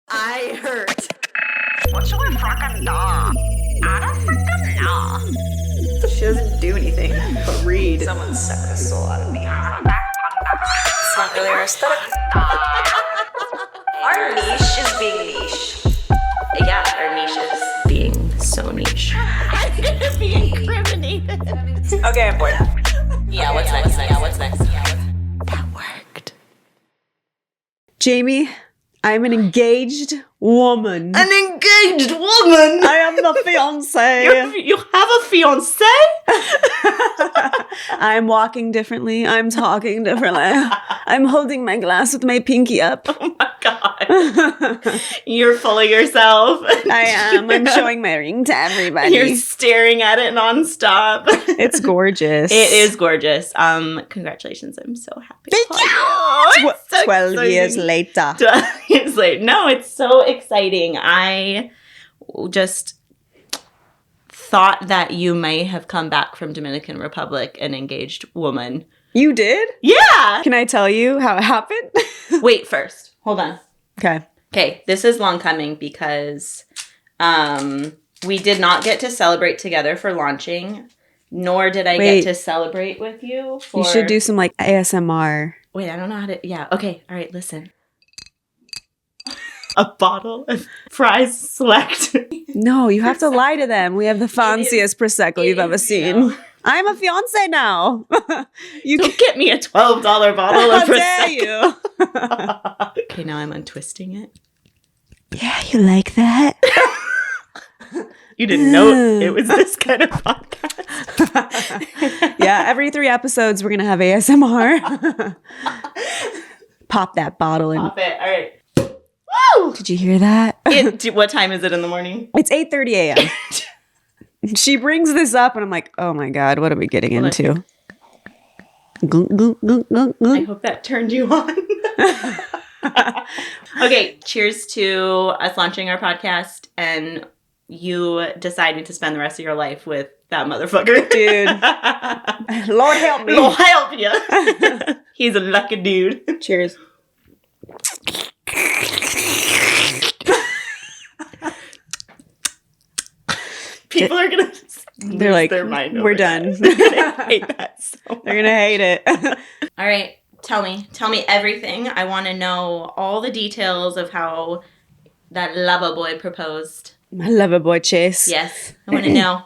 I hurt. What should we fucking do? I don't fucking know. She doesn't do anything but read. Someone sucked the soul out of me. It's not really our aesthetic. Our niche is being niche. Yeah, our niche is being so niche. I'm gonna be incriminated. Okay, I'm bored. Yeah, what's next? That worked. Jami, I'm an engaged woman. An engaged woman? I am the fiancé. You have a fiancé? I'm walking differently. I'm talking differently. I'm holding my glass with my pinky up. Oh my god. You're full of yourself. I am. I'm showing my ring to everybody. You're staring at it nonstop. It's gorgeous. It is gorgeous. Congratulations. I'm so happy. Thank for you. It's so 12 exciting. years later. 12 years later. No, it's so exciting. I just thought that you may have come back from Dominican Republic an engaged woman. You did? Yeah. Can I tell you how it happened? Wait, first. Hold on. Okay. Okay, this is long coming because we did not get to celebrate together for launching, nor did I get to celebrate with you for... You should do some like ASMR. Wait, I don't know how to... Yeah, okay, all right, listen. A bottle of Fries Select. No, you have to lie to them. We have the fanciest Prosecco you've ever seen. You know. I'm a fiance now. You Don't get me a $12 bottle of How dare Prosecco. you? Okay, now I'm untwisting it. Yeah, you like that? You didn't know it was this kind of podcast. Yeah, every 3 episodes we're going to have ASMR. Pop that bottle in. Pop it. All right. Woo! Did you hear that? What time is it in the morning? It's 8:30 a.m. She brings this up and I'm like, oh my God, what are we getting into? Gunk, gunk, gunk, gunk, I gunk. hope that turned you on. Okay, cheers to us launching our podcast and you deciding to spend the rest of your life with that motherfucker. Dude. Lord help me. Lord help you. He's a lucky dude. Cheers. People are going to They're like, their mind we're over done. that. They're going to hate that so much. They're going to hate it. All right, tell me everything. I want to know all the details of how that lover boy proposed. My lover boy Chase. Yes, I want to know.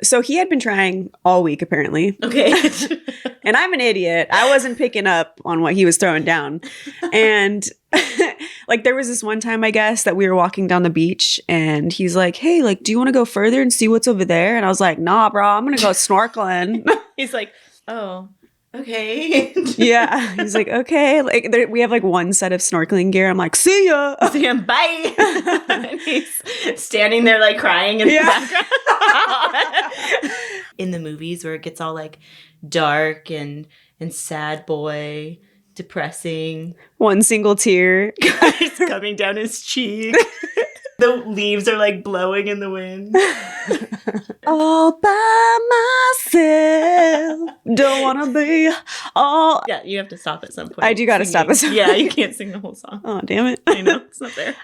So he had been trying all week, apparently. Okay. And I'm an idiot. I wasn't picking up on what he was throwing down. And like there was this one time, I guess, that we were walking down the beach and he's like, hey, like, do you want to go further and see what's over there? And I was like, nah, bro, I'm going to go snorkeling. He's like, oh, okay. Yeah. He's like, okay. Like we have like one set of snorkeling gear. I'm like, see ya. See him, bye. And he's standing there like crying in the background. In the movies where it gets all like dark and sad boy, depressing. One single tear. It's coming down his cheek. The leaves are like blowing in the wind. All by myself. Don't want to be all. Yeah, you have to stop at some point. I do got to stop at some point. Yeah, you can't sing the whole song. Oh, damn it. I know, it's not fair.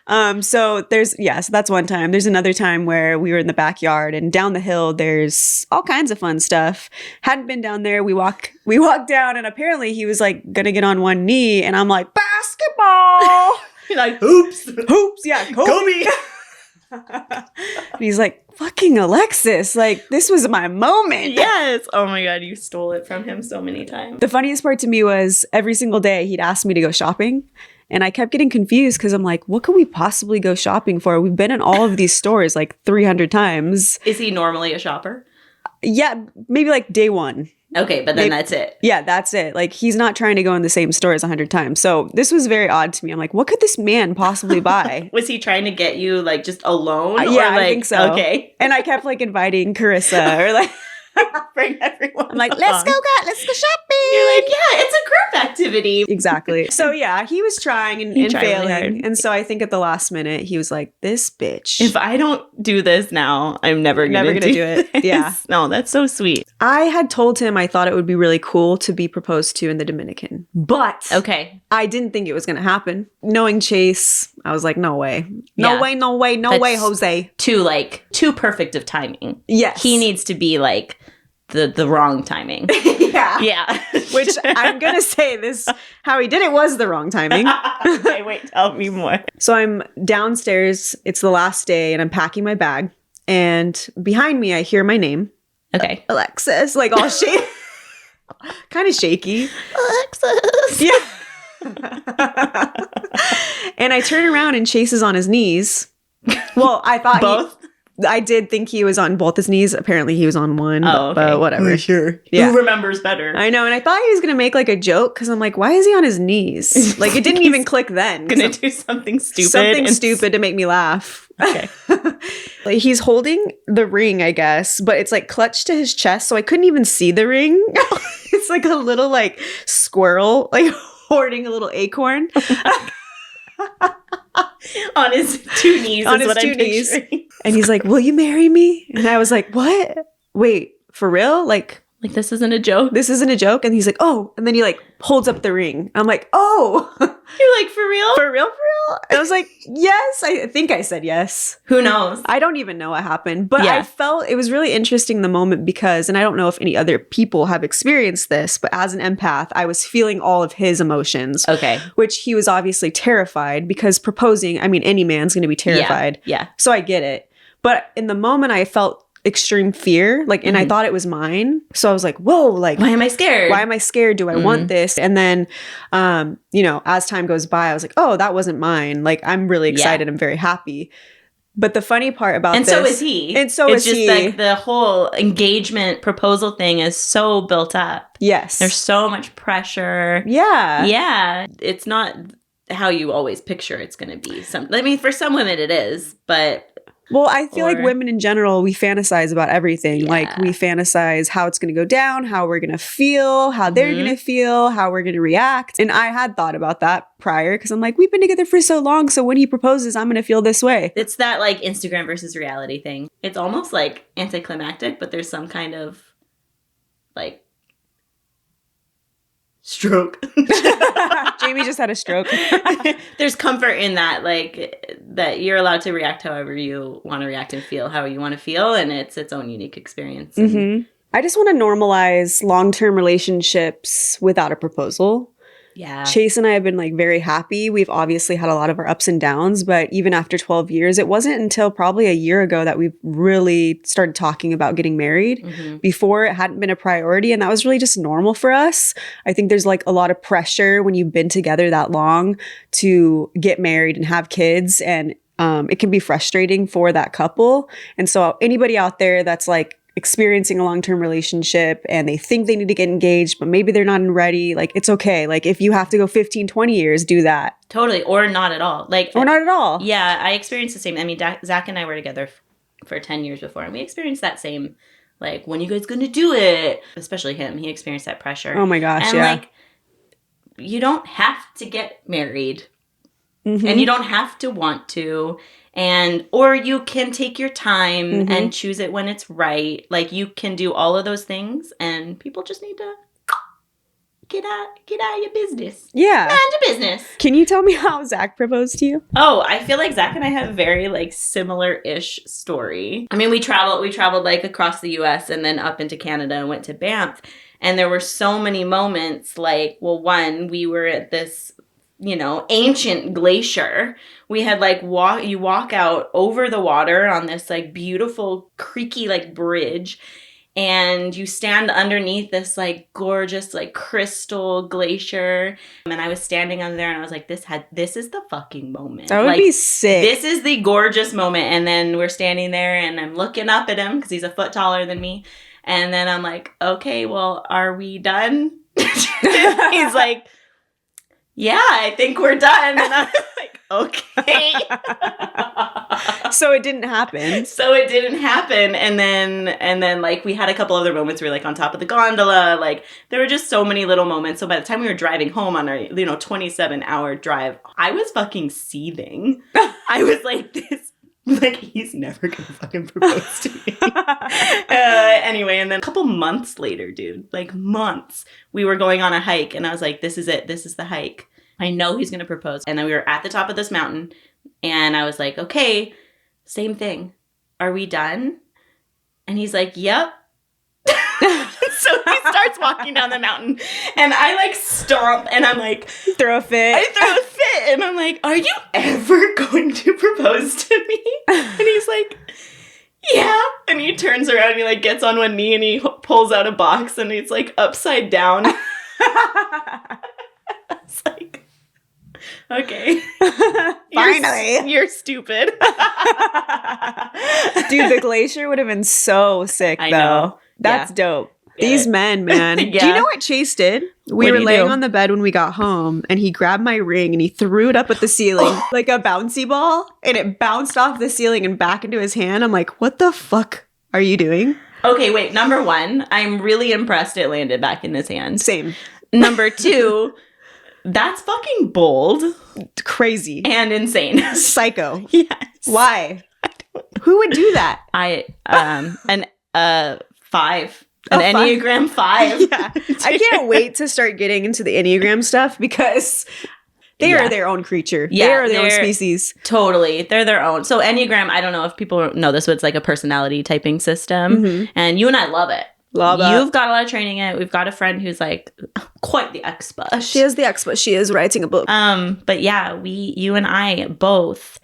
So that's one time. There's another time where we were in the backyard and down the hill, there's all kinds of fun stuff. Hadn't been down there. We walk down and apparently he was like going to get on one knee and I'm like, basketball. You're like, hoops. Yeah. Kobe. And he's like, fucking Alexis, like this was my moment. Yes. Oh my God, you stole it from him so many times. The funniest part to me was every single day he'd ask me to go shopping. And I kept getting confused because I'm like, what could we possibly go shopping for? We've been in all of these stores like 300 times. Is he normally a shopper? Yeah, maybe like day one. Okay, but then that's it. Yeah, that's it. Like he's not trying to go in the same stores 100 times. So this was very odd to me. I'm like, what could this man possibly buy? Was he trying to get you like just alone? Yeah, or, like, I think so. Okay. And I kept like inviting Carissa or like Bring everyone. I'm like, along. let's go shopping. You're like, yeah, it's a group activity. Exactly. So yeah, he was trying and, He and tried really failing. hard. And so I think at the last minute, he was like, this bitch. If I don't do this now, I'm never gonna do it. this. Yeah. No, that's so sweet. I had told him I thought it would be really cool to be proposed to in the Dominican. But Okay. I didn't think it was going to happen. Knowing Chase, I was like, no way. No Yeah. way, no way, no That's way, Jose. Too perfect of timing. Yes. He needs to be like the wrong timing. Yeah. Yeah. Which I'm going to say this, how he did it was the wrong timing. Okay, wait, tell me more. So I'm downstairs. It's the last day and I'm packing my bag. And behind me, I hear my name. Okay. Alexis, like all shaky. Kind of shaky. Alexis. Yeah. And I turn around and Chase is on his knees. Well, I thought Both? I did think he was on both his knees. Apparently he was on one, Oh, okay. but whatever. Sure. Yeah. Who remembers better? I know. And I thought he was going to make like a joke because I'm like, why is he on his knees? Like it didn't even click then. Gonna do something stupid. Something stupid to make me laugh. Okay. Like he's holding the ring, I guess, but it's like clutched to his chest. So I couldn't even see the ring. It's like a little like squirrel, like hoarding a little acorn. On his two knees On is his what two I'm knees. picturing. And he's like, will you marry me? And I was like, what? Wait, for real? Like, Like, this isn't a joke? this isn't a joke? And he's like, oh. And then he like holds up the ring. I'm like, oh. You're like, for real? For real? For real? And I was like, yes. I think I said yes. Who knows? I don't even know what happened. But Yeah. I felt it was really interesting the moment because, and I don't know if any other people have experienced this, but as an empath, I was feeling all of his emotions. Okay. Which he was obviously terrified because proposing, I mean, any man's going to be terrified. Yeah. So I get it. But in the moment, I felt extreme fear, like, and I thought it was mine. So I was like, whoa, like, Why am I scared? why am I scared? Do I want this? And then, you know, as time goes by, I was like, oh, that wasn't mine. Like, I'm really excited. I'm very happy. But the funny part about And this, so is he. And so it's is just he. like the whole engagement proposal thing is so built up. Yes. There's so much pressure. Yeah. Yeah. It's not how you always picture it's going to be. I mean, for some women it is, but Well, I feel like Or- women in general, we fantasize about everything. Yeah. Like we fantasize how it's going to go down, how we're going to feel, how they're going to feel, how we're going to react. And I had thought about that prior because I'm like, we've been together for so long. So when he proposes, I'm going to feel this way. it's that like Instagram versus reality thing. It's almost like anticlimactic, but there's some kind of like stroke. Jamie just had a stroke. There's comfort in that, like that you're allowed to react however you want to react and feel how you want to feel, and it's its own unique experience. And Mhm. I just want to normalize long-term relationships without a proposal. yeah, Chase and I have been like very happy. We've obviously had a lot of our ups and downs, but even after 12 years, it wasn't until probably a year ago that we really started talking about getting married. Before, it hadn't been a priority, and that was really just normal for us. I think there's like a lot of pressure when you've been together that long to get married and have kids, and it can be frustrating for that couple. And so anybody out there that's like experiencing a long-term relationship and they think they need to get engaged, but maybe they're not ready, like it's okay. Like if you have to go 15, 20 years, do that. totally, or not at all. Like Or not at all. Yeah, I experienced the same. I mean, Zach and I were together for 10 years before, and we experienced that same, like, when you guys gonna do it? Especially him. He experienced that pressure. Oh my gosh, and yeah. like, you don't have to get married, Mhm. and you don't have to want to, or you can take your time and choose it when it's right. Like, you can do all of those things, and people just need to get out of your business. Yeah. Mind your business. Can you tell me how Zach proposed to you? Oh, I feel like Zach and I have very like similar-ish story. I mean, we traveled like across the US and then up into Canada and went to Banff. And there were so many moments like, well, one, we were at this, you know, ancient glacier. We had like you walk out over the water on this like beautiful creaky like bridge, and you stand underneath this like gorgeous like crystal glacier. And I was standing under there and I was like, this is the fucking moment. That would like, be sick. This is the gorgeous moment. And then we're standing there and I'm looking up at him because he's a foot taller than me. And then I'm like, okay, well, are we done? He's like, yeah, I think we're done. And I'm like, okay. So it didn't happen. So it didn't happen. And then like we had a couple other moments where like on top of the gondola, like there were just so many little moments. So by the time we were driving home on our, 27-hour drive, I was fucking seething. I was like, he's never gonna fucking propose to me. Anyway, and then a couple months later, dude, like months, we were going on a hike and I was like, this is it. This is the hike. I know he's gonna propose. And then we were at the top of this mountain and I was like, okay, same thing. Are we done? And he's like, yep. So he starts walking down the mountain and I like stomp and I'm like, Throw a fit. I throw a fit and I'm like, are you ever going to propose to me? And he's like, yeah. And he turns around and he like gets on one knee and he pulls out a box and it's like upside down. It's like, okay. Finally. You're stupid. Dude, the glacier would have been so sick, I though. know. That's Yeah. dope. Get These it. men, man. Do Yeah. you know what Chase did? We What'd were he laying do? on the bed when we got home, and he grabbed my ring and he threw it up at the ceiling like a bouncy ball, and it bounced off the ceiling and back into his hand. I'm like, what the fuck are you doing? Okay, wait. Number one, I'm really impressed it landed back in his hand. Same. Number two, that's fucking bold Crazy. and insane. Psycho. Yes. Why? Who would do that? An 5. An A 5? Enneagram 5. Yeah. I can't wait to start getting into the Enneagram stuff because they Yeah. are their own creature. Yeah, they are their own they're- species. Totally. They're their own. So Enneagram, I don't know if people know this, but it's like a personality typing system. Mhm. And you and I love it. Love it. You've got a lot of training in it. We've got a friend who's like quite the expert. She is the expert. She is writing a book. But yeah, you and I both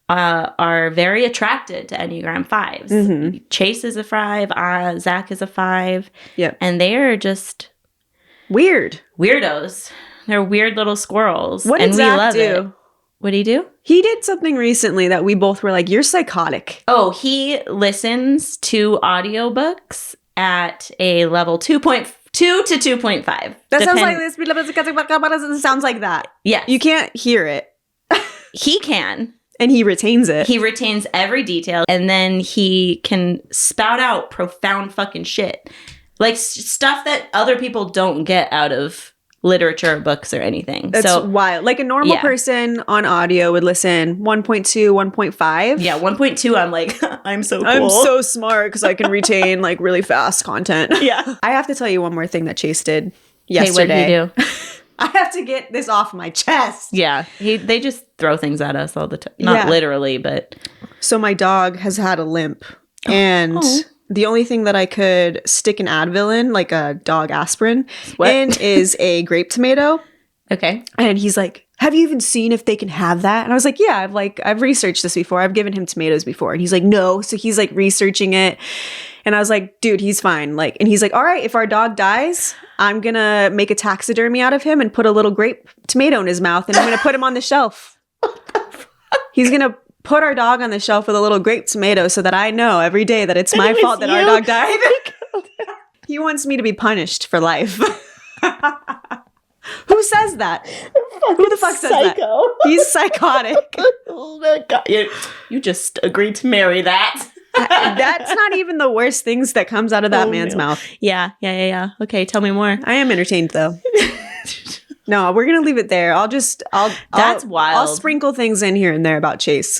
are very attracted to Enneagram 5s. Mhm. Chase is a 5. Zach is a 5. Yep. And they are just Weird. weirdos. They're weird little squirrels. What did and we Zach love do? it. What did he do? He did something recently that we both were like, you're psychotic. Oh, he listens to audiobooks at a level 2.2 to 2.5. That sounds like Depend- this. It sounds like that. Yes. You can't hear it. He can. And he retains it. He retains every detail and then he can spout out profound fucking shit. Like stuff that other people don't get out of literature or books or anything. That's so wild. Like a normal Yeah. person on audio would listen 1.2, 1.5. yeah, 1.2 I'm like, I'm so cool. I'm so smart because I can retain like really fast content. yeah. I have to tell you one more thing that Chase did Hey, what yesterday. did he do? I have to get this off my chest. Yeah. They just throw things at us all the time. Not Yeah. literally, but So my dog has had a limp, and Oh. the only thing that I could stick an Advil in, like a dog aspirin, What? in is a grape tomato. okay. And he's like, "Have you even seen if they can have that?" And I was like, "Yeah, I've researched this before. I've given him tomatoes before." And he's like, "No." So he's like researching it. And I was like, "Dude, he's fine." Like, and he's like, "All right, if our dog dies, I'm gonna make a taxidermy out of him and put a little grape tomato in his mouth, and I'm gonna put him on the shelf." He's gonna put our dog on the shelf with a little grape tomato so that I know every day that it's my was fault that our you. dog died. He wants me to be punished for life. Who says that? Who the fuck says that? He's psychotic. Oh my God. You just agreed to marry that. That's not even the worst things that comes out of that Oh, man's no. mouth. Yeah. Okay, tell me more. I am entertained though. No, we're gonna leave it there. That's I'll wild. sprinkle things in here and there about Chase.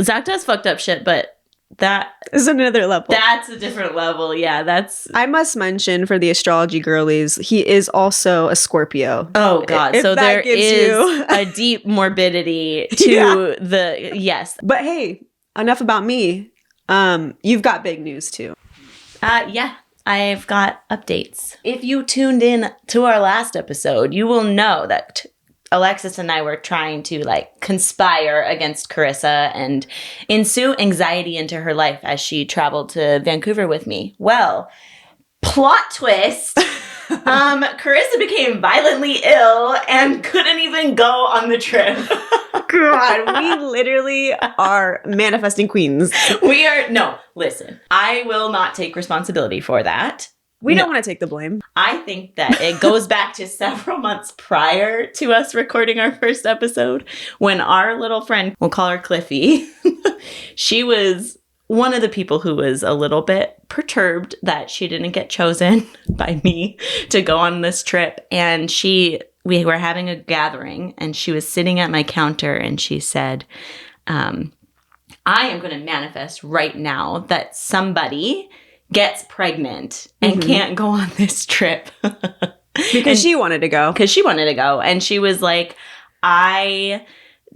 Zach does fucked up shit, but This is another level. that's a different level. Yeah, that's I must mention for the astrology girlies, he is also a Scorpio. oh god. If So that there gives is you- a deep morbidity to Yeah. the yes. But hey, enough about me. You've got big news too. Yeah. I've got updates. If you tuned in to our last episode, you will know that Alexis and I were trying to like conspire against Carissa and ensue anxiety into her life as she traveled to Vancouver with me. Well, plot twist. Carissa became violently ill and couldn't even go on the trip. God, we literally are manifesting queens. Listen, I will not take responsibility for that. We No. don't want to take the blame. I think that it goes back to several months prior to us recording our first episode when our little friend, we'll call her Cliffy, she was one of the people who was a little bit perturbed that she didn't get chosen by me to go on this trip. And we were having a gathering, and she was sitting at my counter, and she said, I am going to manifest right now that somebody gets pregnant and can't go on this trip. Because she wanted to go. Because she wanted to go. And she was like, I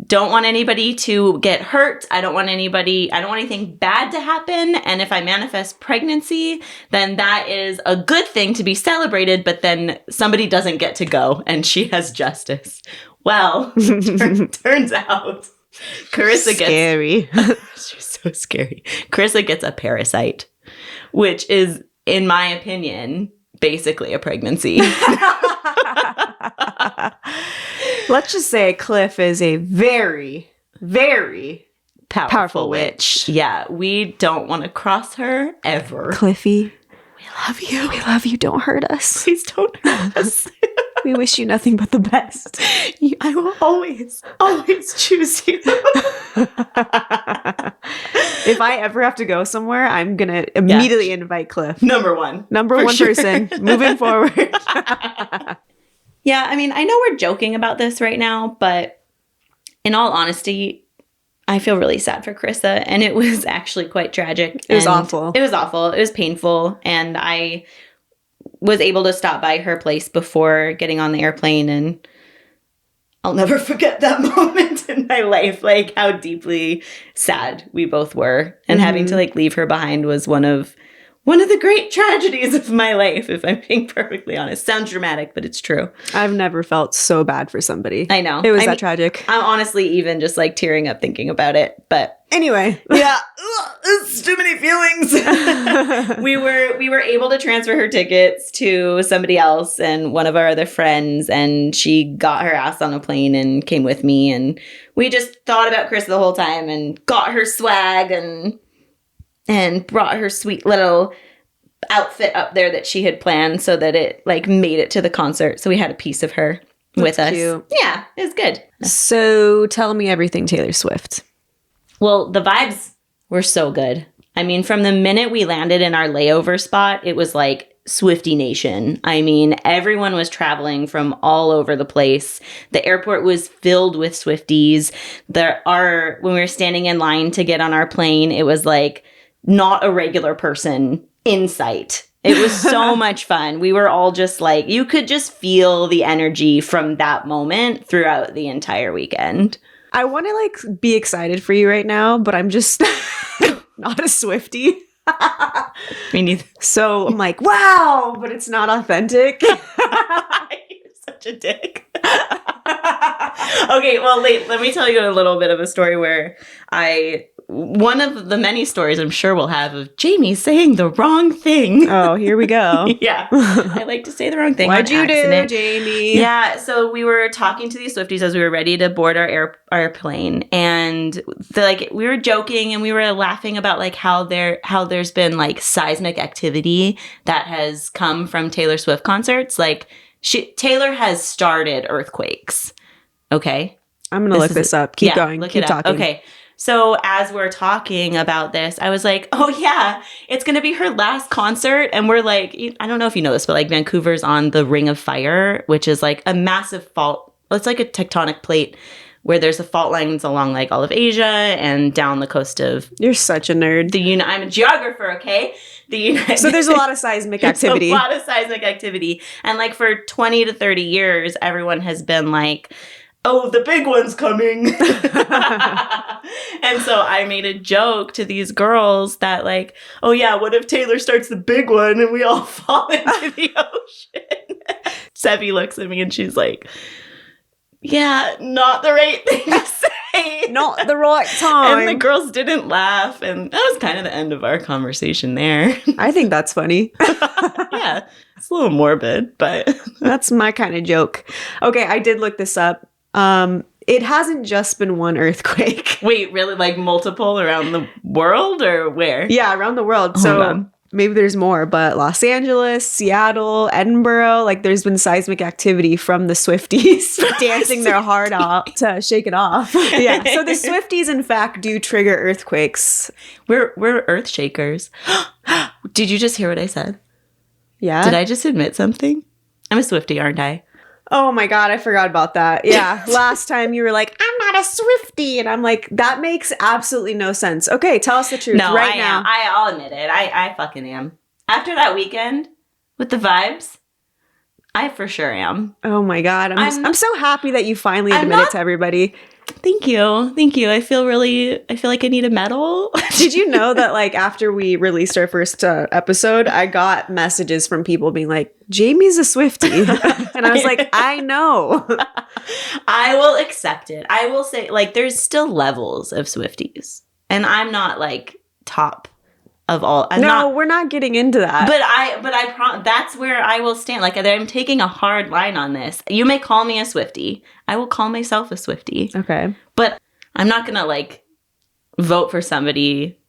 don't want anybody to get hurt. I don't want anything bad to happen. And if I manifest pregnancy, then that is a good thing to be celebrated. But then somebody doesn't get to go, and she has justice. Well, turns out Carissa Scary. She's so scary. Carissa gets a parasite, which is, in my opinion, basically a pregnancy. Let's just say Cliff is a very, very powerful witch. Yeah, we don't want to cross her ever. Cliffy, We love you. we love you. Don't hurt us. Please don't hurt us. We wish you nothing but the best. I will always, always choose you. If I ever have to go somewhere, I'm going to immediately invite Cliff. Number one. Number one person moving forward. Yeah, I mean, I know we're joking about this right now, but in all honesty, I feel really sad for Carissa, and it was actually quite tragic. It was awful. It was awful. It was painful, and I was able to stop by her place before getting on the airplane, and I'll never forget that moment in my life, like how deeply sad we both were, and having to like leave her behind was one of the great tragedies of my life, if I'm being perfectly honest. Sounds dramatic, but it's true. I've never felt so bad for somebody. I know. It was that tragic. I'm honestly even just like tearing up thinking about it. But anyway. yeah, it's too many feelings. we were able to transfer her tickets to somebody else and one of our other friends, and she got her ass on a plane and came with me, and we just thought about Chris the whole time and got her swag and brought her sweet little outfit up there that she had planned so that it like made it to the concert. So we had a piece of her with us. Cute. Yeah, it was good. So tell me everything Taylor Swift. Well, the vibes were so good. I mean, from the minute we landed in our layover spot, it was like Swiftie Nation. I mean, everyone was traveling from all over the place. The airport was filled with Swifties. When we were standing in line to get on our plane, it was like not a regular person in sight. It was so much fun. We were all just like, you could just feel the energy from that moment throughout the entire weekend. I want to like be excited for you right now, but I'm just not a Swiftie. Me neither. So I'm like, wow, but it's not authentic. You're such a dick. Okay, well, let me tell you a little bit of a story where one of the many stories I'm sure we'll have of Jami saying the wrong thing. Oh, here we go. Yeah. I like to say the wrong thing. What'd you accident. do, Jami? Yeah, so we were talking to these Swifties as we were ready to board our airplane, and we were joking and we were laughing about like how there's been like seismic activity that has come from Taylor Swift concerts. Like Taylor has started earthquakes. Okay. I'm going to look this up. Keep going. Keep talking. Okay. So as we're talking about this, I was like, oh yeah, it's going to be her last concert. And we're like, I don't know if you know this, but like Vancouver's on the Ring of Fire, which is like a massive fault. It's like a tectonic plate where there's a fault lines along like all of Asia and down the coast of... You're such a nerd. I'm a geographer, okay? So there's a lot of seismic activity. A lot of seismic activity. And like for 20 to 30 years, everyone has been like, oh, the big one's coming. And so I made a joke to these girls that like, oh yeah, what if Taylor starts the big one and we all fall into the ocean? Sevi looks at me and she's like, yeah, not the right thing to say. Not the right time. And the girls didn't laugh. And that was kind of the end of our conversation there. I think that's funny. Yeah, it's a little morbid, but... That's my kind of joke. Okay, I did look this up. It hasn't just been one earthquake. Wait, really? Like multiple around the world or where? Yeah, around the world. Hold So on. maybe there's more, but Los Angeles, Seattle, Edinburgh, like there's been seismic activity from the Swifties dancing their heart off to shake it off. Yeah. So the Swifties, in fact, do trigger earthquakes. We're earth shakers. Did you just hear what I said? Yeah. Did I just admit something? I'm a Swiftie, aren't I? Oh my God, I forgot about that. Yeah. Last time you were like, I'm not a Swiftie. And I'm like, that makes absolutely no sense. Okay, tell us the truth No, right I now. am. I'll admit it. I fucking am. After that weekend with the vibes, I for sure am. Oh my God. I'm so happy that you finally admit it to everybody. Thank you. Thank you. I feel like I need a medal. Did you know that like after we released our first episode, I got messages from people being like, Jamie's a Swiftie. And I was like, I know. I will accept it. I will say like there's still levels of Swifties. And I'm not like top of all. We're not getting into that. But that's where I will stand. Like I'm taking a hard line on this. You may call me a Swiftie. I will call myself a Swiftie. Okay. But I'm not going to like vote for somebody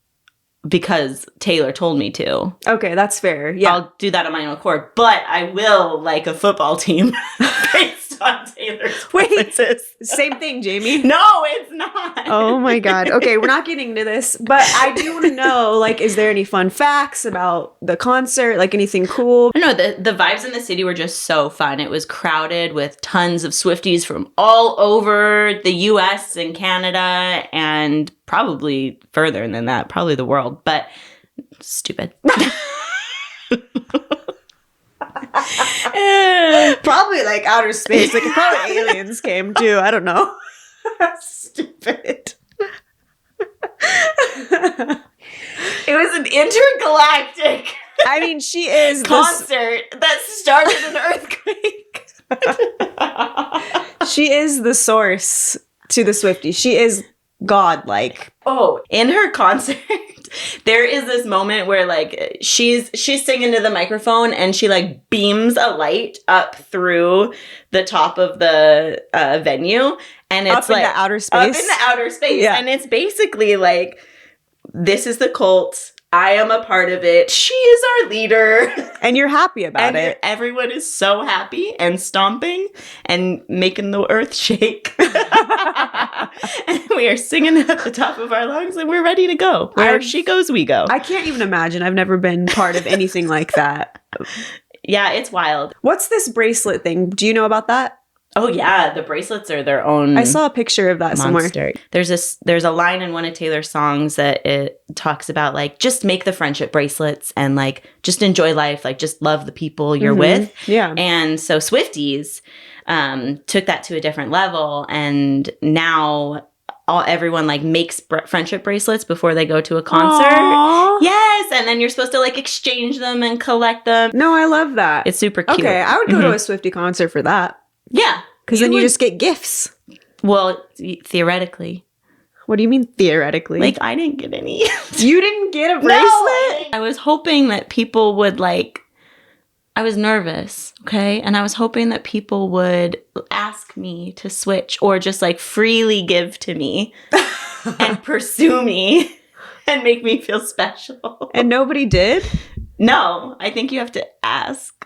because Taylor told me to. Okay, that's fair. Yeah. I'll do that on my own accord. But I will like a football team based on Taylor's preferences. Same thing, Jamie. No, it's not. Oh my God. Okay, we're not getting into this, but I do want to know, like, is there any fun facts about the concert? Like anything cool? No, the vibes in the city were just so fun. It was crowded with tons of Swifties from all over the US and Canada and probably further than that, probably the world, but stupid. Probably like outer space. Like probably aliens came too. I don't know. Stupid. It was an intergalactic I mean, she is concert that started an earthquake. She is the source to the Swifties. She is godlike. Oh, in her concert, there is this moment where like she's singing to the microphone and she like beams a light up through the top of the venue, and it's up in the outer space. Up in the outer space, Yeah. and it's basically like, this is the cult. I am a part of it. She is our leader. And you're happy about And it. everyone is so happy and stomping and making the earth shake. And we are singing at the top of our lungs and we're ready to go. Where she goes, we go. I can't even imagine. I've never been part of anything like that. Yeah, it's wild. What's this bracelet thing? Do you know about that? Oh yeah, the bracelets are their own. I saw a picture of that somewhere. There's a line in one of Taylor's songs that it talks about like, just make the friendship bracelets and like just enjoy life, like just love the people you're with. Yeah. And so Swifties took that to a different level, and now everyone like makes friendship bracelets before they go to a concert. Aww. Yes, and then you're supposed to like exchange them and collect them. No, I love that. It's super cute. Okay, I would go to a Swiftie concert for that. Yeah. Because then you just get gifts. Well, theoretically. What do you mean theoretically? Like, I didn't get any. You didn't get a bracelet? I was hoping that people would like, I was nervous, okay? And I was hoping that people would ask me to switch or just like freely give to me and pursue me and make me feel special. And nobody did? No, I think you have to ask.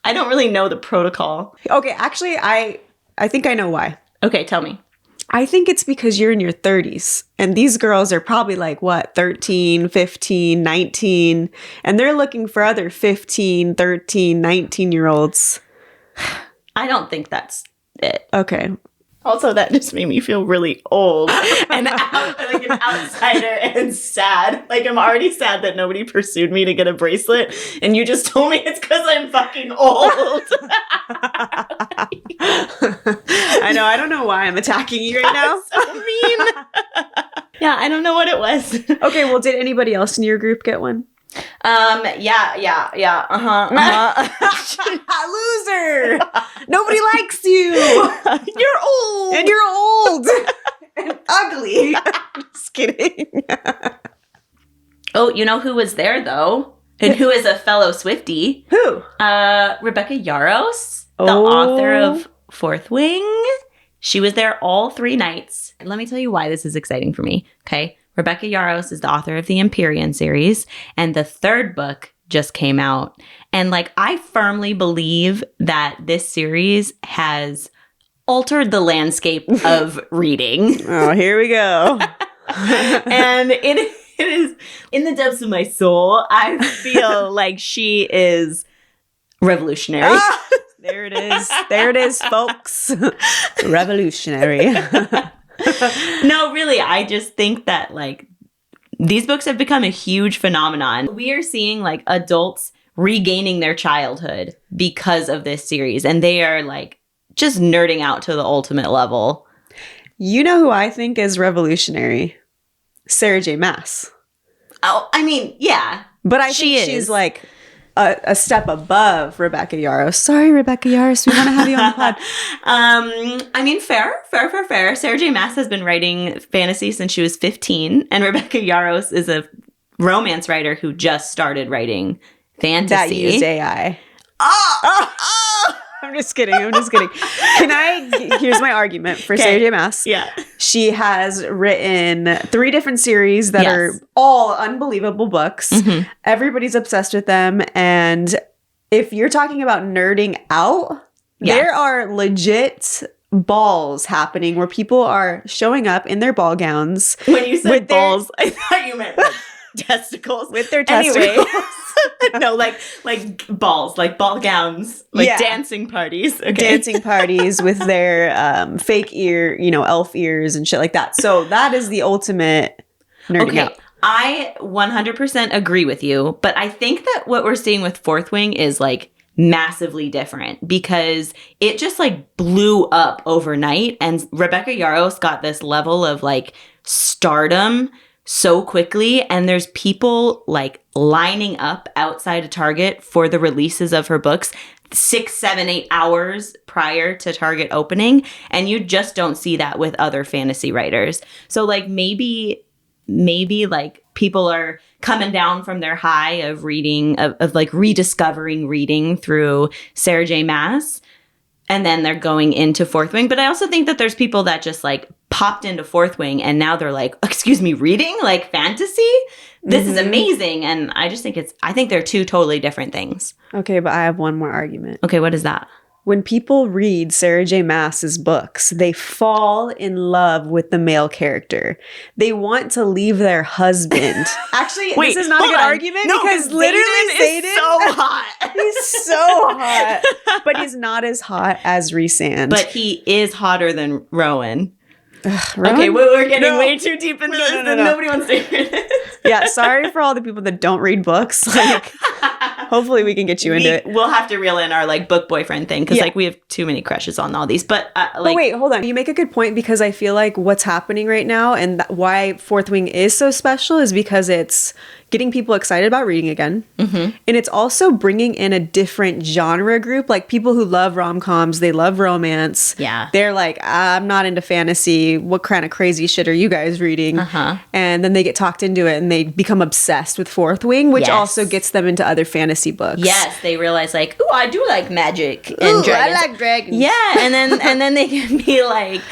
I don't really know the protocol. Okay, actually, I think I know why. Okay, tell me. I think it's because you're in your 30s and these girls are probably like, what, 13, 15, 19, and they're looking for other 15, 13, 19-year-olds. I don't think that's it. Okay. Also, that just made me feel really old and like an outsider and sad. Like, I'm already sad that nobody pursued me to get a bracelet, and you just told me it's because I'm fucking old. I know. I don't know why I'm attacking you right now. So mean. Yeah, I don't know what it was. Okay, well, did anybody else in your group get one? Yeah. Loser! Nobody likes you! You're old! And you're old! And ugly! Just kidding. Oh, you know who was there, though? And who is a fellow Swiftie? Who? Rebecca Yarros, the author of Fourth Wing. She was there all 3 nights. And let me tell you why this is exciting for me, okay? Rebecca Yarros is the author of the Empyrean series, and the 3rd book just came out. And like, I firmly believe that this series has altered the landscape of reading. Oh, here we go. And it is, in the depths of my soul, I feel like she is revolutionary. There it is. There it is, folks. Revolutionary. No, really, I just think that like these books have become a huge phenomenon. We are seeing like adults regaining their childhood because of this series, and they are like just nerding out to the ultimate level. You know who I think is revolutionary? Sarah J. Maas. Oh, I mean, yeah. But I think she's like a step above Rebecca Yarros. Sorry, Rebecca Yarros. We want to have you on the pod. I mean, fair. Sarah J. Maas has been writing fantasy since she was 15, and Rebecca Yarros is a romance writer who just started writing fantasy. That used AI. I'm just kidding. Here's my argument for Sarah J. Maas. Yeah. She has written 3 different series that are all unbelievable books. Mm-hmm. Everybody's obsessed with them. And if you're talking about nerding out, there are legit balls happening where people are showing up in their ball gowns. When you said balls, I thought you meant like testicles. With their testicles. No, like balls, like ball gowns, like dancing parties. Okay. Dancing parties with their fake ear, elf ears and shit like that. So that is the ultimate nerding out. I 100% agree with you, but I think that what we're seeing with Fourth Wing is like massively different because it just like blew up overnight, and Rebecca Yarros got this level of like stardom so quickly, and there's people like lining up outside of Target for the releases of her books 6, 7, 8 hours prior to Target opening, and you just don't see that with other fantasy writers. So like maybe like people are coming down from their high of reading of like rediscovering reading through Sarah J. Maas, and then they're going into Fourth Wing. But I also think that there's people that just like popped into Fourth Wing and now they're like, excuse me, reading like fantasy? This is amazing. And I just think I think they're 2 totally different things. Okay, but I have one more argument. Okay, what is that? When people read Sarah J. Maas's books, they fall in love with the male character. They want to leave their husband. Actually, wait, this is not a good argument because literally Zayden is so hot. He's so hot. But he's not as hot as Rhysand. But he is hotter than Rowan. Rowan? Okay, we're getting way too deep into this, no. and nobody wants to hear this. Yeah, sorry for all the people that don't read books. Like, hopefully we can get you into it. We'll have to reel in our like book boyfriend thing because like we have too many crushes on all these. But but wait, hold on. You make a good point because I feel like what's happening right now and why Fourth Wing is so special is because it's getting people excited about reading again. Mm-hmm. And it's also bringing in a different genre group, like people who love rom-coms, they love romance. Yeah. They're like, I'm not into fantasy. What kind of crazy shit are you guys reading? Uh-huh. And then they get talked into it and they become obsessed with Fourth Wing, which also gets them into other fantasy books. Yes, they realize like, ooh, I do like magic and dragons. I like dragons. Yeah, and then they can be like,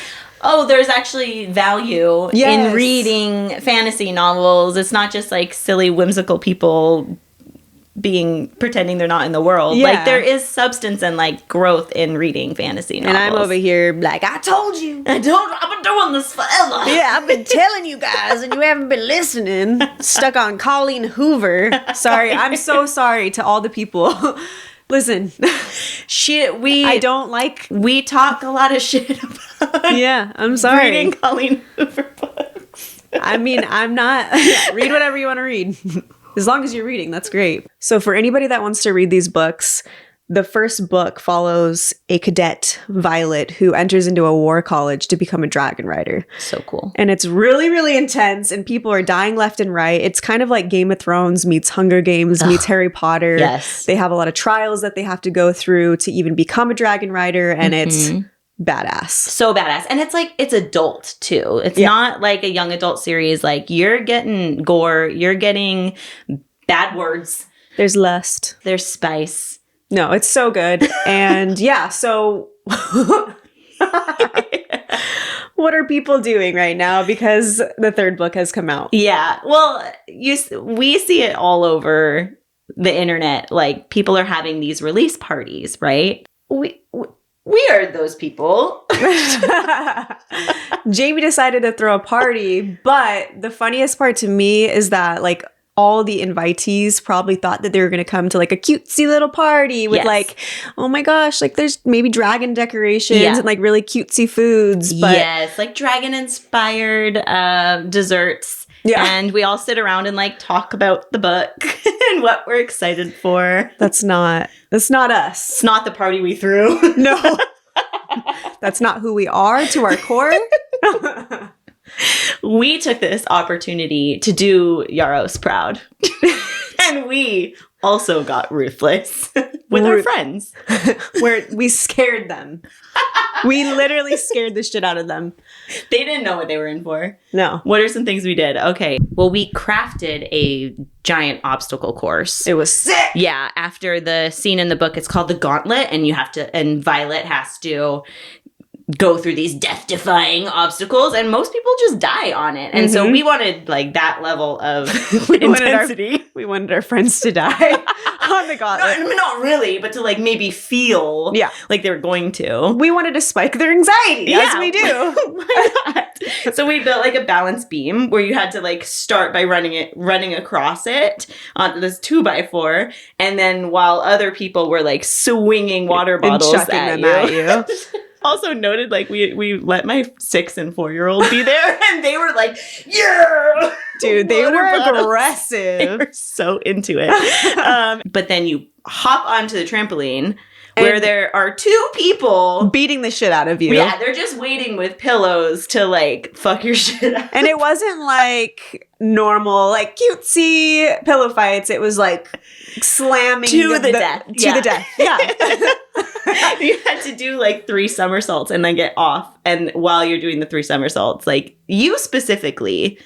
oh, there's actually value in reading fantasy novels. It's not just like silly, whimsical people pretending they're not in the world. Yeah. Like there is substance and like growth in reading fantasy novels. And I'm over here like, I told you. I've been doing this forever. Yeah, I've been telling you guys and you haven't been listening. Stuck on Colleen Hoover. Sorry, I'm so sorry to all the people. Listen, we talk a lot of shit about I'm sorry. reading Colleen Hoover books. I mean, I'm not read whatever you want to read. As long as you're reading, that's great. So for anybody that wants to read these books, the first book follows a cadet, Violet, who enters into a war college to become a dragon rider. So cool. And it's really, really intense, and people are dying left and right. It's kind of like Game of Thrones meets Hunger Games meets Harry Potter. Yes. They have a lot of trials that they have to go through to even become a dragon rider, and it's badass. So badass. And it's like, it's adult too. It's not like a young adult series. Like you're getting gore, you're getting bad words. There's lust. There's spice. No, it's so good. And so what are people doing right now because the third book has come out? Yeah. Well, we see it all over the internet, like people are having these release parties, right? We are those people. Jami decided to throw a party, but the funniest part to me is that like all the invitees probably thought that they were going to come to like a cutesy little party with like, oh my gosh, like there's maybe dragon decorations and like really cutesy foods. But yes, like dragon inspired desserts. Yeah. And we all sit around and like talk about the book and what we're excited for. That's not us. It's not the party we threw. No. That's not who we are to our core. We took this opportunity to do Yaros proud. And we also got ruthless with our friends. Where we scared them. We literally scared the shit out of them. They didn't know what they were in for. No. What are some things we did? Okay. Well, we crafted a giant obstacle course. It was sick. Yeah. After the scene in the book, it's called the Gauntlet, and Violet has to go through these death-defying obstacles, and most people just die on it. And so we wanted like that level of intensity. We wanted our friends to die on the Gauntlet. Not really, but to like maybe feel like they were going to. We wanted to spike their anxiety, as we do. Why not? So we built like a balance beam where you had to like start by running across it onto this 2x4, and then while other people were like swinging water bottles and chucking them at you. Also noted, like, we let my 6 and 4-year-old be there, and they were like, yeah! Dude, they were aggressive. They were so into it. But then you hop onto the trampoline, where there are 2 people beating the shit out of you. Yeah, they're just waiting with pillows to, like, fuck your shit up. And it wasn't, like, normal, like, cutesy pillow fights. It was, like, slamming to the death. To the death, yeah. You had to do like 3 somersaults and then get off. And while you're doing the 3 somersaults, like you specifically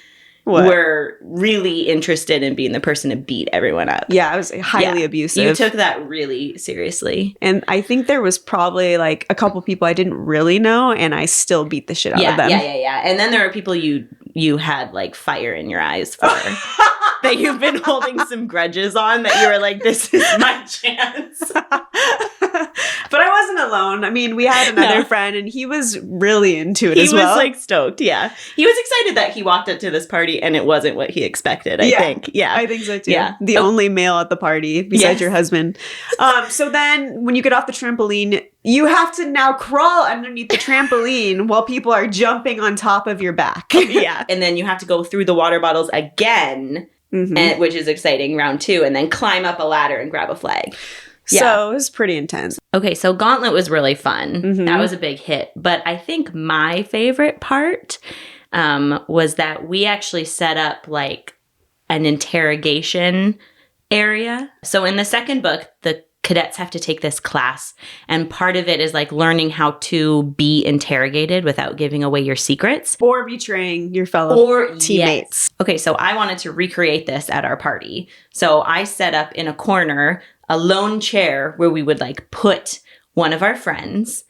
were really interested in being the person to beat everyone up. Yeah, I was highly abusive. You took that really seriously. And I think there was probably like a couple people I didn't really know, and I still beat the shit out of them. Yeah. And then there are people you had like fire in your eyes for. That you've been holding some grudges on, that you were like, this is my chance. But I wasn't alone. I mean, we had another friend, and he was really into it as well. He was like stoked, yeah. He was excited that he walked up to this party and it wasn't what he expected, I think. Yeah, I think so too. Yeah. The only male at the party besides your husband. So then when you get off the trampoline, you have to now crawl underneath the trampoline while people are jumping on top of your back. Yeah. And then you have to go through the water bottles again. And, which is exciting, round 2, and then climb up a ladder and grab a flag. Yeah. So it was pretty intense. Okay, so Gauntlet was really fun. That was a big hit. But I think my favorite part was that we actually set up like an interrogation area. So in the second book, the cadets have to take this class, and part of it is like learning how to be interrogated without giving away your secrets or betraying your fellow teammates. Yes. Okay, so I wanted to recreate this at our party. So I set up in a corner a lone chair where we would like put one of our friends,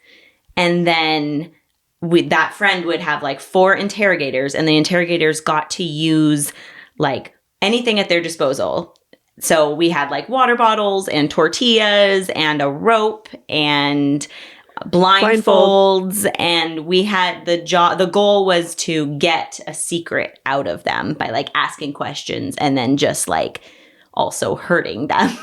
and then that friend would have like 4 interrogators, and the interrogators got to use like anything at their disposal. So we had like water bottles and tortillas and a rope and blindfolds, and we had the goal was to get a secret out of them by like asking questions and then just like also hurting them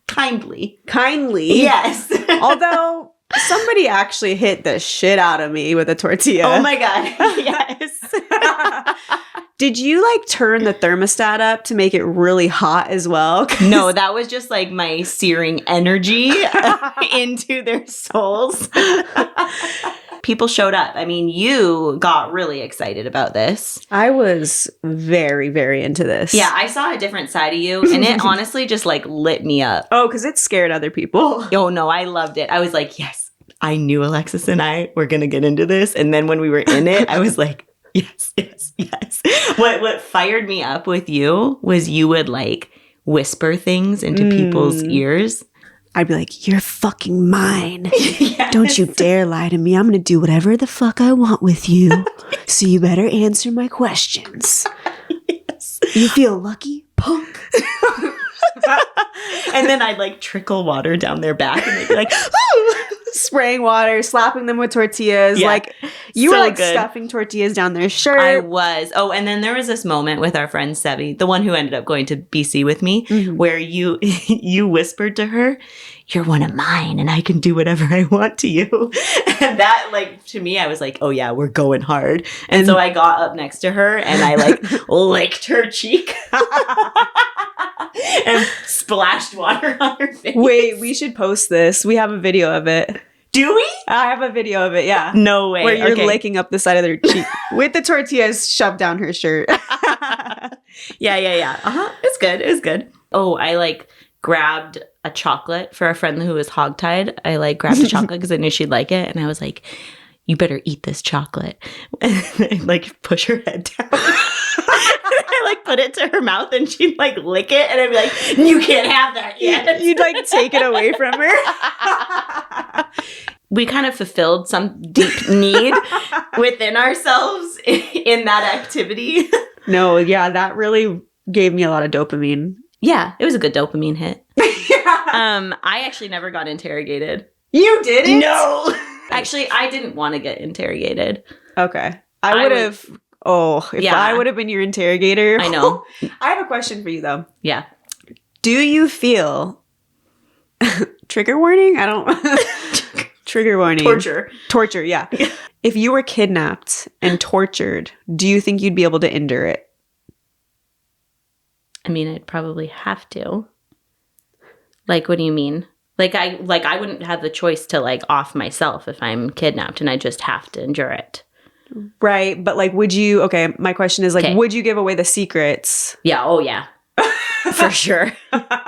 kindly. Yes. Although somebody actually hit the shit out of me with a tortilla. Oh my God. Yes. Did you like turn the thermostat up to make it really hot as well? No, that was just like my searing energy into their souls. People showed up. I mean, you got really excited about this. I was very, very into this. Yeah, I saw a different side of you, and it honestly just like lit me up. Oh, because it scared other people. Oh no, I loved it. I was like, yes, I knew Alexis and I were going to get into this. And then when we were in it, I was like, yes. What fired me up with you was you would like whisper things into people's ears. I'd be like, you're fucking mine. Yes. Don't you dare lie to me. I'm going to do whatever the fuck I want with you. So you better answer my questions. Yes. You feel lucky, punk? And then I'd like trickle water down their back and they'd be like, ooh! Spraying water, slapping them with tortillas. Yeah. Like you were So like good. stuffing tortillas down their shirt. I was. Oh, and then there was this moment with our friend Sebi, the one who ended up going to BC with me, where you whispered to her, "You're one of mine and I can do whatever I want to you." And that, like, to me, I was like, oh yeah, we're going hard. And so I got up next to her and I like licked her cheek and splashed water on her face. Wait, we should post this. We have a video of it. Do we? I have a video of it, yeah. No way. Where you're Okay. licking up the side of their cheek with the tortillas shoved down her shirt. Yeah. It's good. It was good. Oh, I like grabbed a chocolate for a friend who was hogtied. I like grabbed a chocolate because I knew she'd like it. And I was like, you better eat this chocolate. And I like push her head down. I like put it to her mouth and she'd like lick it. And I'd be like, you can't have that yet. You'd like take it away from her. We kind of fulfilled some deep need within ourselves in that activity. No, yeah, that really gave me a lot of dopamine. Yeah, it was a good dopamine hit. Yeah. I actually never got interrogated. You didn't? No. Actually, I didn't want to get interrogated. Okay. I would have. If Yeah. I would have been your interrogator. I know. I have a question for you, though. Yeah. Do you feel. Trigger warning? I don't. Trigger warning. Torture, yeah. If you were kidnapped and tortured, do you think you'd be able to endure it? I mean, I'd probably have to. Like, what do you mean? I wouldn't have the choice to like off myself if I'm kidnapped and I just have to endure it. Right. But like, would you, okay, my question is like, Okay. would you give away the secrets? Yeah. Oh, yeah. For sure.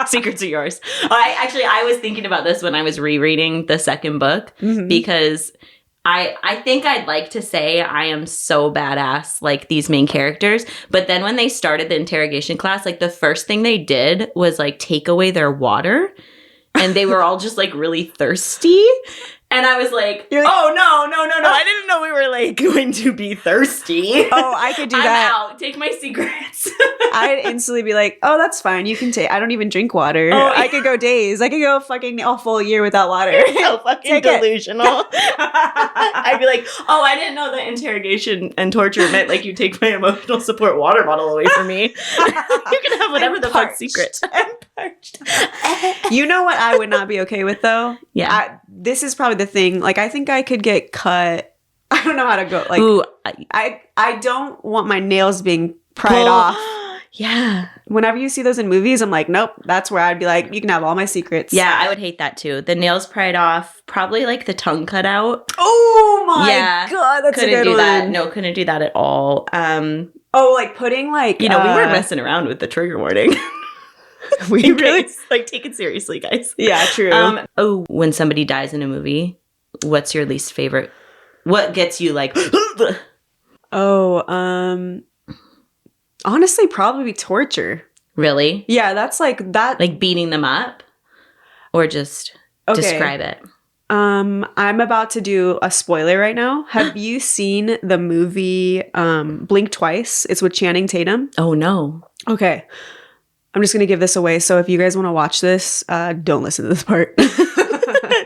Secrets are yours. I was thinking about this when I was rereading the second book because I think I'd like to say I am so badass like these main characters. But then when they started the interrogation class, like the first thing they did was like take away their water. And they were all just like really thirsty. And I was like, oh, no. I didn't know we were like going to be thirsty. Oh, I could do that. I'm out. Take my secrets. I'd instantly be like, oh, that's fine. You can take, I don't even drink water. Oh, I could go days. I could go fucking a full year without water. You're so fucking Take it. delusional. I'd be like, oh, I didn't know that interrogation and torture meant like you take my emotional support water bottle away from me. You can have whatever I'm the fuck parched. secret. I'm parched. You know what I would not be okay with though? Yeah. This is probably the thing. Like, I think I could get cut. I don't know how to go. Like, Ooh, I don't want my nails being pried off. Yeah. Whenever you see those in movies, I'm like, nope. That's where I'd be like, you can have all my secrets. Yeah, I would hate that too. The nails pried off, probably like the tongue cut out. Oh my Yeah. god, that's Couldn't a good do one. that. No, couldn't do that at all. Oh, like putting like We weren't messing around with the trigger warning. We In really, case, like, take it seriously, guys. yeah, true. When somebody dies in a movie, what's your least favorite? What gets you like? Honestly, probably torture. Really? Yeah, that's like that. Like beating them up, or just describe it? I'm about to do a spoiler right now. Have you seen the movie Blink Twice? It's with Channing Tatum. Oh no. Okay. I'm just going to give this away. So if you guys want to watch this, don't listen to this part.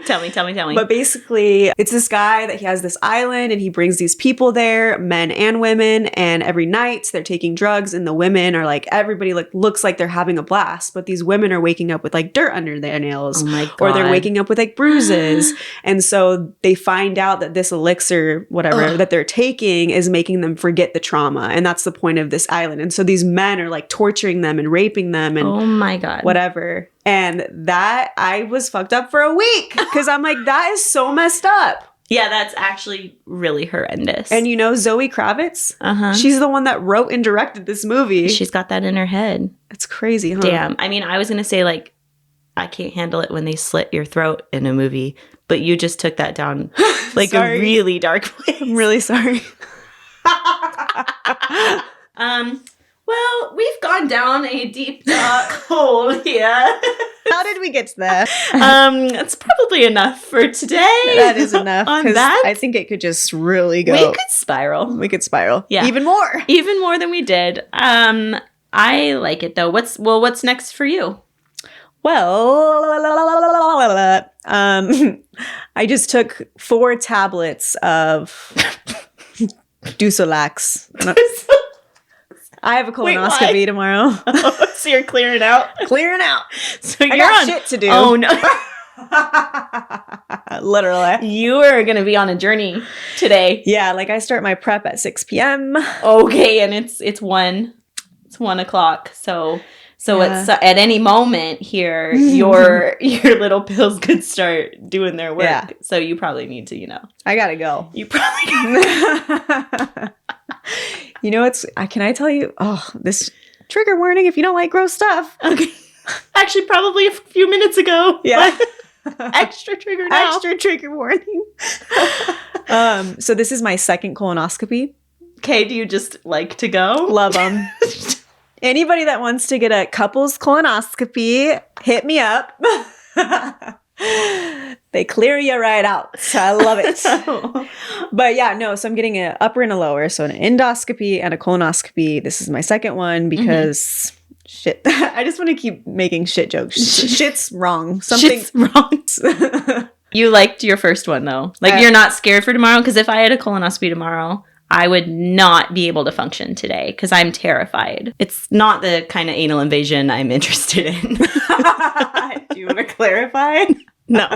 Tell me. But basically, it's this guy that he has this island and he brings these people there, men and women. And every night they're taking drugs and the women are like, everybody like looks like they're having a blast. But these women are waking up with like dirt under their nails. Oh my God. Or they're waking up with like bruises. And so they find out that this elixir, whatever, that they're taking is making them forget the trauma. And that's the point of this island. And so these men are like torturing them and raping them and Oh my God. whatever. And that, I was fucked up for a week because I'm like, that is so messed up. Yeah, that's actually really horrendous. And you know Zoe Kravitz? Uh-huh. She's the one that wrote and directed this movie. She's got that in her head. It's crazy, huh? Damn. I mean, I was going to say, like, I can't handle it when they slit your throat in a movie, but you just took that down like Sorry. a really dark place. I'm really sorry. Well, we've gone down a deep, dark hole here. How did we get to that? That's probably enough for today. That is enough. On 'Cause that, I think it could just really go. we could spiral. We could spiral. Yeah. Even more. Even more than we did. I like it though. What's next for you? Well, I just took 4 tablets of Dusolax. I have a colonoscopy tomorrow. So you're clearing out? Clearing out. So I you're got on shit to do. Oh no. Literally. You are going to be on a journey today. Yeah, like I start my prep at 6 p.m. Okay, and it's 1 o'clock. So it's at any moment here, your little pills could start doing their work. Yeah. So you probably need to, I gotta go. you probably gotta You know what's? Can I tell you? Oh, this trigger warning if you don't like gross stuff. Okay. Actually, probably a few minutes ago. Yeah. Extra trigger now. Extra trigger warning. So this is my second colonoscopy. Okay, do you just like to go? Love them. Anybody that wants to get a couples colonoscopy, hit me up. They clear you right out. So I love it. But yeah, no, so I'm getting an upper and a lower. So an endoscopy and a colonoscopy. This is my second one because shit. I just want to keep making shit jokes. Shit's wrong. Something's wrong. You liked your first one though. Like you're not scared for tomorrow? Because if I had a colonoscopy tomorrow, I would not be able to function today because I'm terrified. It's not the kind of anal invasion I'm interested in. Do you want to clarify? No.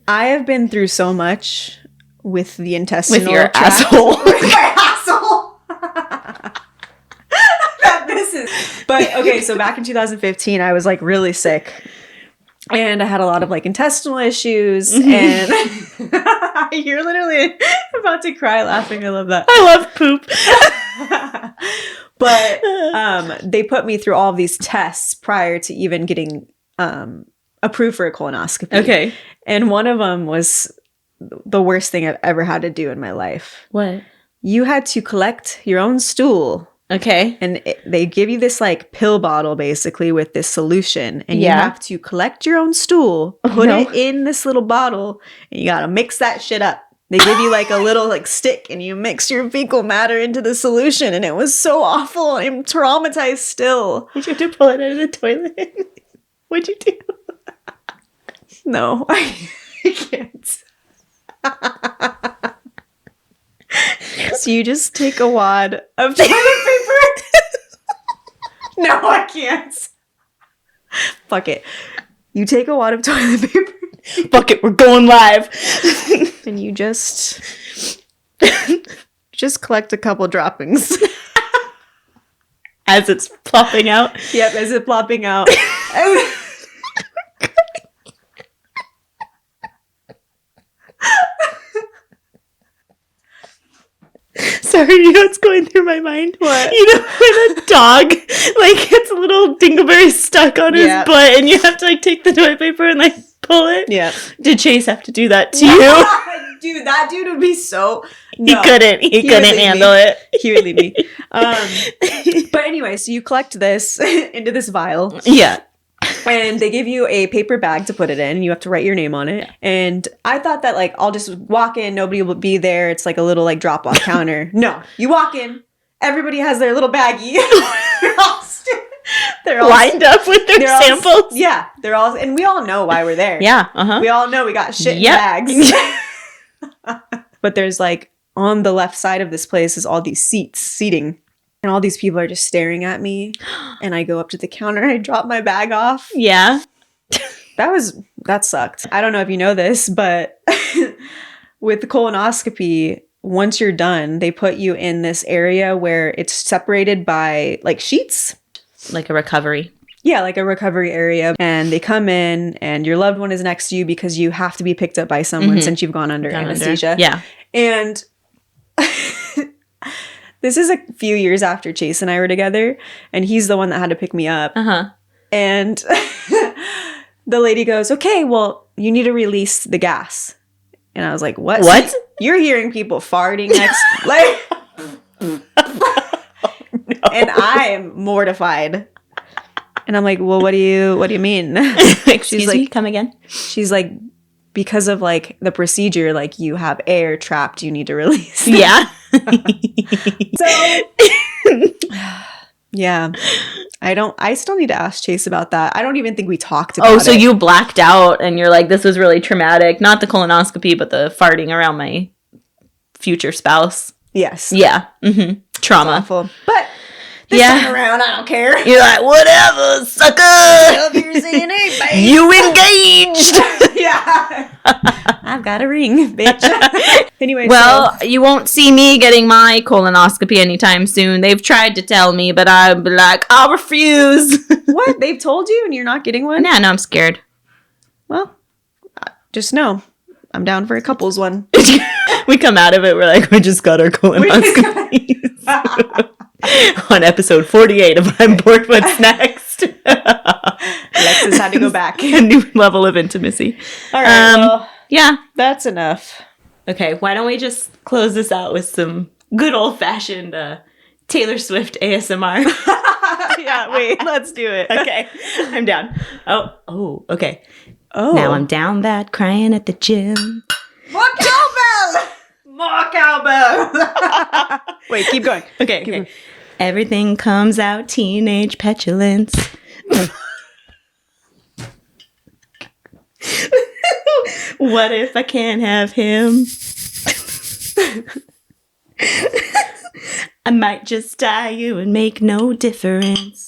I have been through so much with the intestinal With your tract. asshole. With my asshole. That this is. But okay, so back in 2015, I was like really sick. And I had a lot of like intestinal issues. And you're literally about to cry laughing. I love that. I love poop. But they put me through all of these tests prior to even getting approved for a colonoscopy. Okay. And one of them was the worst thing I've ever had to do in my life. What? You had to collect your own stool. Okay. And they give you this like pill bottle basically with this solution. And you have to collect your own stool, put it in this little bottle, and you got to mix that shit up. They give you like a little like stick and you mix your fecal matter into the solution. And it was so awful. I'm traumatized still. Did you have to pull it out of the toilet? What'd you do? No, I can't. So you just take a wad of toilet paper? No, I can't. Fuck it. You take a wad of toilet paper. Fuck it, we're going live. And you just collect a couple droppings. As it's plopping out. Yep, as it's plopping out. Sorry, you know what's going through my mind? What? You know when a dog, like, gets a little dingleberry stuck on his butt and you have to, like, take the toilet paper and, like, pull it? Yeah. Did Chase have to do that to you? Dude, that dude would be so... No, he couldn't handle it. He would leave me. But anyway, so you collect this into this vial. Yeah. And they give you a paper bag to put it in. You have to write your name on it. And I thought that, like, I'll just walk in. Nobody will be there. It's like a little, like, drop-off counter. No. You walk in. Everybody has their little baggie. They're all lined up with their samples. Yeah. They're all... And we all know why we're there. Yeah. Uh-huh. We all know we got shit in bags. But there's, like, on the left side of this place is all these seating. And all these people are just staring at me. And I go up to the counter. I drop my bag off. Yeah. That sucked. I don't know if you know this, but with the colonoscopy, once you're done, they put you in this area where it's separated by like sheets. Like a recovery. Yeah, like a recovery area. And they come in and your loved one is next to you because you have to be picked up by someone since you've gone under anesthesia. Yeah. And this is a few years after Chase and I were together, and he's the one that had to pick me up. Uh-huh. And the lady goes, okay, well, you need to release the gas. And I was like, what? What? So you're hearing people farting next. Like, No. And I am mortified. And I'm like, well, what do you mean? Excuse me, come again? She's like, because of like the procedure, like you have air trapped, you need to release. Yeah. So, yeah, I still need to ask Chase about that. I don't even think we talked about it. Oh, so you blacked out and you're like, this was really traumatic. Not the colonoscopy, but the farting around my future spouse. Yes. Yeah. Mm-hmm. Trauma. Awful. But this time around, I don't care. You're like, whatever, sucker. You're saying it, babe. You engaged. Yeah. I've got a ring, bitch. Anyway, well, you won't see me getting my colonoscopy anytime soon. They've tried to tell me, but I'll be like, I'll refuse. What? They've told you and you're not getting one? Nah, no, I'm scared. Well, just know, I'm down for a couples one. We come out of it, we're like, we just got our colonoscopies. On episode 48 of I'm Bored, What's Next? Alexis had to go back. A new level of intimacy. All right, well, yeah. that's enough. Okay, why don't we just close this out with some good old-fashioned Taylor Swift ASMR? Yeah, wait, let's do it. Okay, I'm down. Oh, okay. Oh. Now I'm down bad crying at the gym. More cowbell! More cowbell! Wait, keep going. Okay. Everything comes out teenage petulance. What if I can't have him? I might just die, you and make no difference.